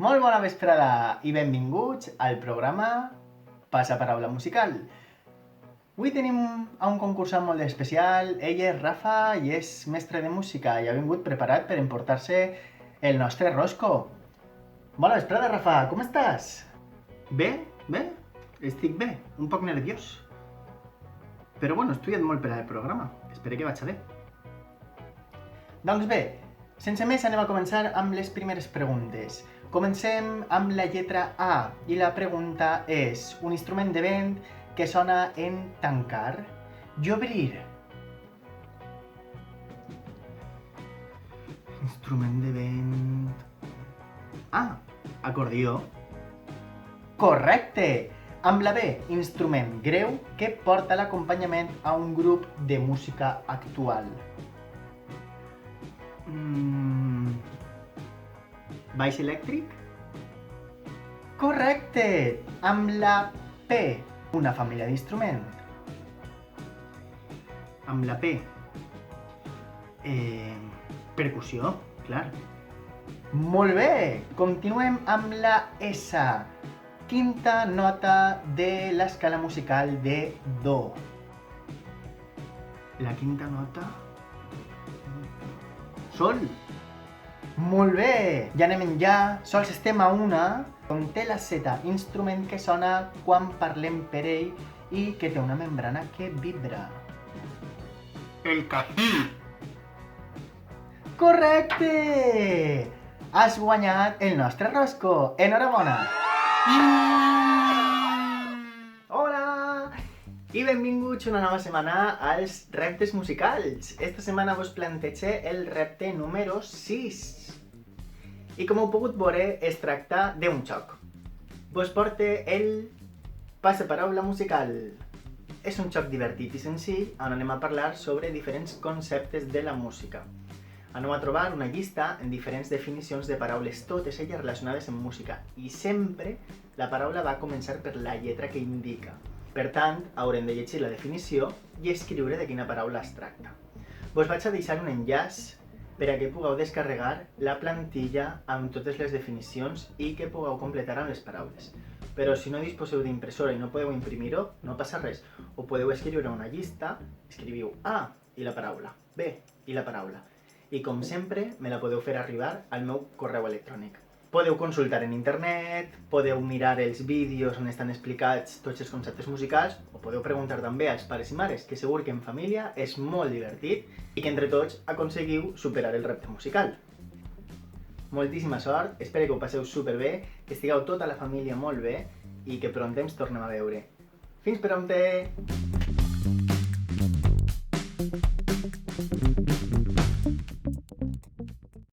Molt bona vesprada i benvinguts al programa Passaparaula Musical. Avui tenim un concursant molt especial. Ell és Rafa i és mestre de música i ha vingut preparat per emportar-se el nostre rosco. Bona vesprada, Rafa, com estàs? Bé, estic bé, un poc nerviós. Però bueno, he estudiat molt per al programa, espero que vaig bé. Doncs bé, sense més anem a començar amb les primeres preguntes. Comencem amb la lletra A i la pregunta és un instrument de vent que sona en tancar i obrir. Instrument de vent... Ah, acordió. Correcte! Amb la B, instrument greu que porta l'acompanyament a un grup de música actual. Baix elèctric? Correcte! Amb la P, una família d'instrument. Amb la P. Percussió, clar. Molt bé! Continuem amb la S. Quinta nota de l'escala musical de Do. La quinta nota... Sol. Molt bé! Ja anem enllà. Sols estem a una. Conté la Z, instrument que sona quan parlem per ell i que té una membrana que vibra. El cají. Correcte! Has guanyat el nostre rosco. Enhorabona! Hola! I benvinguts una nova setmana als reptes musicals. Esta setmana vos plantejo el repte número 6. I com heu pogut veure, es tracta d'un joc. Vos porte el Passaparaula Musical. És un joc divertit i senzill on anem a parlar sobre diferents conceptes de la música. Anem a trobar una llista en diferents definicions de paraules, totes elles relacionades amb música, i sempre la paraula va començar per la lletra que indica. Per tant, haurem de llegir la definició i escriure de quina paraula es tracta. Vos vaig a deixar un enllaç per a que pugueu descarregar la plantilla amb totes les definicions i que pugueu completar amb les paraules. Però si no disposeu d'impressora i no podeu imprimir-ho, no passa res. Ho podeu escriure a una llista, escriviu A i la paraula, B i la paraula. I com sempre, me la podeu fer arribar al meu correu electrònic. Podeu consultar en internet, podeu mirar els vídeos on estan explicats tots els conceptes musicals, o podeu preguntar també als pares i mares, que segur que en família és molt divertit i que entre tots aconseguiu superar el repte musical. Moltíssima sort, espero que ho passeu superbé, que estigueu tota la família molt bé i que pront ens tornem a veure. Fins prompte!